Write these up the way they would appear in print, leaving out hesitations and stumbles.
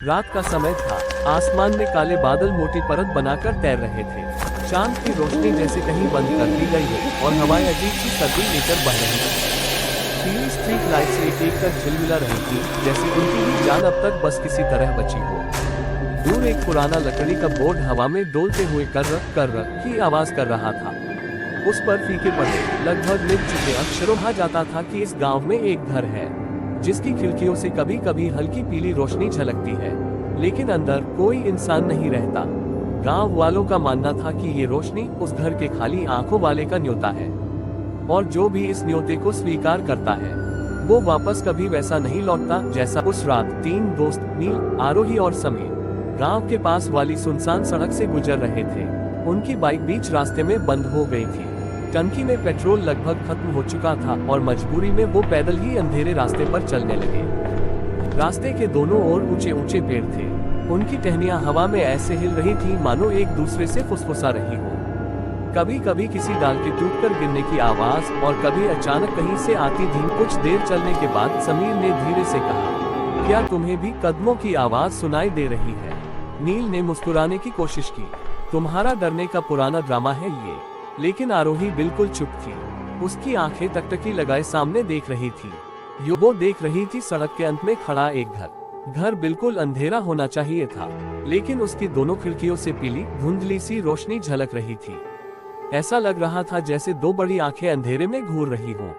रात का समय था। आसमान में काले बादल मोटी परत बनाकर तैर रहे थे। चांद की रोशनी जैसे कहीं बंद कर दी गई हो और हवाएं अजीब सी सर्दी लेकर बह रही थी। पीली स्ट्रीट लाइट्स एक एक कर झिलमिला रही थी, जैसे उनकी भी जान अब तक बस किसी तरह बची हो। दूर एक पुराना लकड़ी का बोर्ड हवा में डोलते हुए कर की आवाज कर रहा था। उस पर फीके पड़े, लगभग मिट चुके अक्षरों कहा जाता था कि इस गांव में एक घर है जिसकी खिड़कियों से कभी कभी हल्की पीली रोशनी झलकती है, लेकिन अंदर कोई इंसान नहीं रहता। गांव वालों का मानना था कि ये रोशनी उस घर के खाली आंखों वाले का न्योता है, और जो भी इस न्योते को स्वीकार करता है वो वापस कभी वैसा नहीं लौटता जैसा। उस रात तीन दोस्त नील, आरोही और समीर गांव के पास वाली सुनसान सड़क से गुजर रहे थे। उनकी बाइक बीच रास्ते में बंद हो गई थी। टंकी में पेट्रोल लगभग खत्म हो चुका था और मजबूरी में वो पैदल ही अंधेरे रास्ते पर चलने लगे। रास्ते के दोनों ओर ऊंचे ऊंचे पेड़ थे। उनकी टहनियां हवा में ऐसे हिल रही थी मानो एक दूसरे से फुसफुसा रही हो। कभी कभी किसी डाल के टूटकर गिरने की आवाज और कभी अचानक कहीं से आती धीम। कुछ देर चलने के बाद समीर ने धीरे से कहा, क्या तुम्हें भी कदमों की आवाज सुनाई दे रही है? नील ने मुस्कुराने की कोशिश की। तुम्हारा डरने का पुराना ड्रामा है ये। लेकिन आरोही बिल्कुल चुप थी। उसकी आंखें टकटकी लगाए सामने देख रही थी। वो देख रही थी सड़क के अंत में खड़ा एक घर बिल्कुल अंधेरा होना चाहिए था, लेकिन उसकी दोनों खिड़कियों से पीली धुंधली सी रोशनी झलक रही थी। ऐसा लग रहा था जैसे दो बड़ी आंखें अंधेरे में घूर रही हों।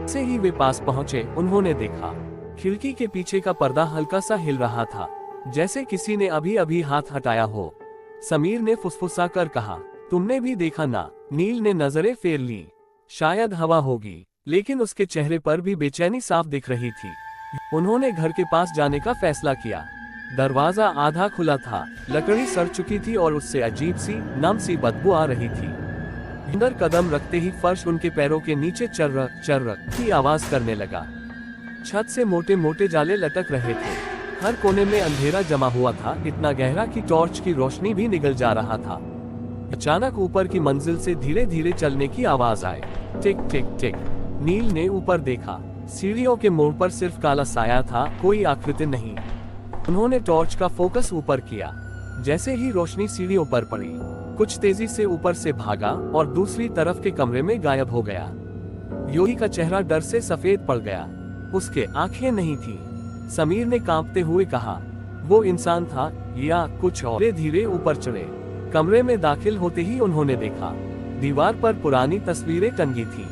जैसे ही वे पास पहुंचे, उन्होंने देखा खिड़की के पीछे का पर्दा हल्का सा हिल रहा था, जैसे किसी ने अभी अभी हाथ हटाया हो। समीर ने फुसफुसा कर कहा, तुमने भी देखा ना? नील ने नजरें फेर ली। शायद हवा होगी, लेकिन उसके चेहरे पर भी बेचैनी साफ दिख रही थी। उन्होंने घर के पास जाने का फैसला किया। दरवाजा आधा खुला था, लकड़ी सड़ चुकी थी और उससे अजीब सी नम सी बदबू आ रही थी। अंदर कदम रखते ही फर्श उनके पैरों के नीचे चर्र की आवाज करने लगा। छत से मोटे मोटे जाले लटक रहे थे। हर कोने में अंधेरा जमा हुआ था, इतना गहरा कि टॉर्च की रोशनी भी निगल जा रहा था। अचानक ऊपर की मंजिल से धीरे धीरे चलने की आवाज आई। टिक टिक टिक। नील ने ऊपर देखा। सीढ़ियों के मोड़ पर सिर्फ काला साया था, कोई आकृति नहीं। उन्होंने टॉर्च का फोकस ऊपर किया। जैसे ही रोशनी सीढ़ियों पर पड़ी, कुछ तेजी से ऊपर से भागा और दूसरी तरफ के कमरे में गायब हो गया। योगी का चेहरा डर से सफेद पड़ गया। उसके आंखें नहीं थी। समीर ने कांपते हुए कहा, वो इंसान था या कुछ और? धीरे धीरे ऊपर चढ़े। कमरे में दाखिल होते ही उन्होंने देखा दीवार पर पुरानी तस्वीरें टंगी थी,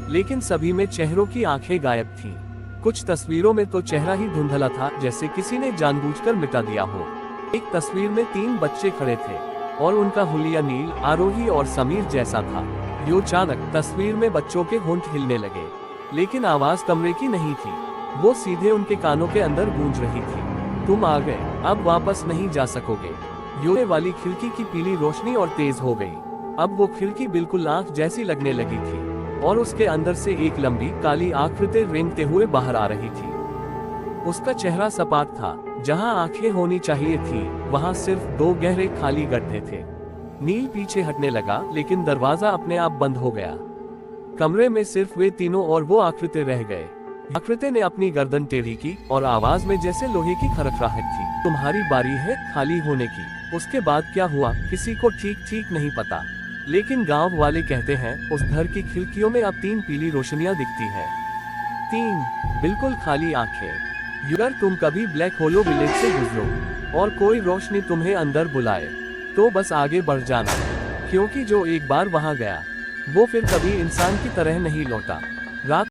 लेकिन सभी में चेहरों की आंखें गायब थीं। कुछ तस्वीरों में तो चेहरा ही धुंधला था, जैसे किसी ने जानबूझकर मिटा दिया हो। एक तस्वीर में तीन बच्चे खड़े थे और उनका हुलिया नील, आरोही और समीर जैसा था। यो अचानक तस्वीर में बच्चों के होंठ हिलने लगे, लेकिन आवाज कमरे की नहीं थी। वो सीधे उनके कानों के अंदर गूंज रही थी, तुम आ गए, अब वापस नहीं जा सकोगे। योने वाली खिड़की की पीली रोशनी और तेज हो गई। अब वो खिड़की बिल्कुल आंख जैसी लगने लगी थी और उसके अंदर से एक लंबी काली आकृति रेंगते हुए बाहर आ रही थी। उसका चेहरा सपाट था। जहां आंखें होनी चाहिए थी, वहां सिर्फ दो गहरे खाली गड्ढे थे। नील पीछे हटने लगा, लेकिन दरवाजा अपने आप बंद हो गया। कमरे में सिर्फ वे तीनों और वो आकृति रह गए। आकृति ने अपनी गर्दन टेढ़ी की और आवाज में जैसे लोहे की खरखराहट थी, तुम्हारी बारी है खाली होने की। उसके बाद क्या हुआ किसी को ठीक नहीं पता, लेकिन गांव वाले कहते हैं उस घर की खिड़कियों में अब तीन पीली रोशनियां दिखती हैं। तीन बिल्कुल खाली आंखें। अगर तुम कभी ब्लैक होलो विलेज से गुजरो और कोई रोशनी तुम्हें अंदर बुलाए, तो बस आगे बढ़ जाना, क्योंकि जो एक बार वहां गया वो फिर कभी इंसान की तरह नहीं लौटा। रात